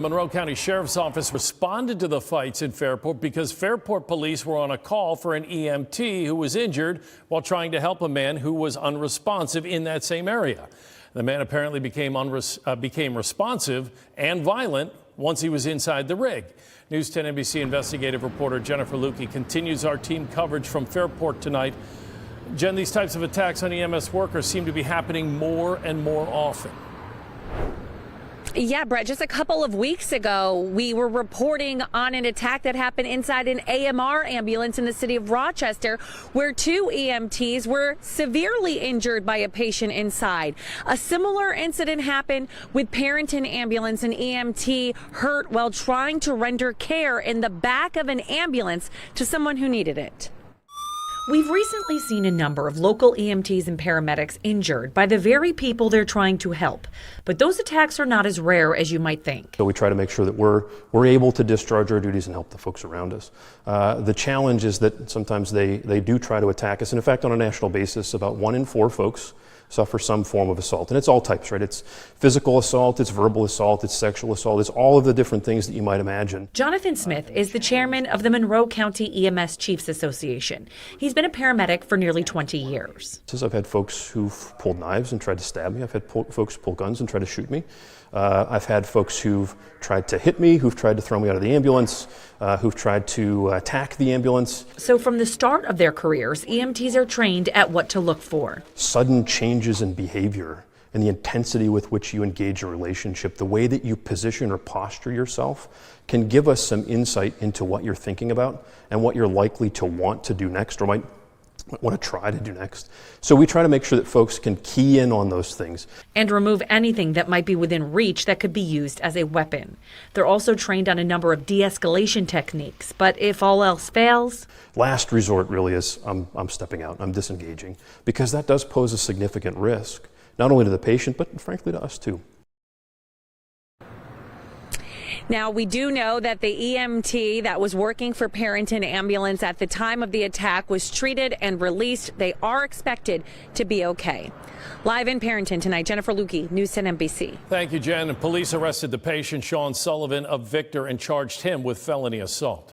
Monroe County Sheriff's Office responded to the fights in Fairport because Fairport Police were on a call for an EMT who was injured while trying to help a man who was unresponsive in that same area. The man apparently became responsive and violent once he was inside the rig. News 10 NBC investigative reporter Jennifer Lukey continues our team coverage from Fairport tonight. Jen, these types of attacks on EMS workers seem to be happening more and more often. Yeah, Brett, just a couple of weeks ago, we were reporting on an attack that happened inside an AMR ambulance in the city of Rochester, where two EMTs were severely injured by a patient inside. A similar incident happened with Parenton Ambulance. An EMT hurt while trying to render care in the back of an ambulance to someone who needed it. We've recently seen a number of local EMTs and paramedics injured by the very people they're trying to help. But those attacks are not as rare as you might think. So we try to make sure that we're able to discharge our duties and help the folks around us. The challenge is that sometimes they do try to attack us. And in fact, on a national basis, about 1 in 4 folks suffer some form of assault. And it's all types, right? It's physical assault, it's verbal assault, it's sexual assault, it's all of the different things that you might imagine. Jonathan Smith is the chairman of the Monroe County EMS Chiefs Association. He's been a paramedic for nearly 20 years. I've had folks who've pulled knives and tried to stab me. I've had folks pull guns and try to shoot me. I've had folks who've tried to hit me, who've tried to throw me out of the ambulance, who've tried to attack the ambulance. So from the start of their careers, EMTs are trained at what to look for. Sudden changes in behavior and the intensity with which you engage a relationship, the way that you position or posture yourself can give us some insight into what you're thinking about and what you're likely to want to do next or might want to try to do next. So we try to make sure that folks can key in on those things. And remove anything that might be within reach that could be used as a weapon. They're also trained on a number of de-escalation techniques, but if all else fails? Last resort really is I'm stepping out, I'm disengaging, because that does pose a significant risk, not only to the patient, but frankly to us too. Now, we do know that the EMT that was working for Parenton Ambulance at the time of the attack was treated and released. They are expected to be okay. Live in Parenton tonight, Jennifer Lukey, News 10 NBC. Thank you, Jen. Police arrested the patient, Sullivan, of Victor, and charged him with felony assault.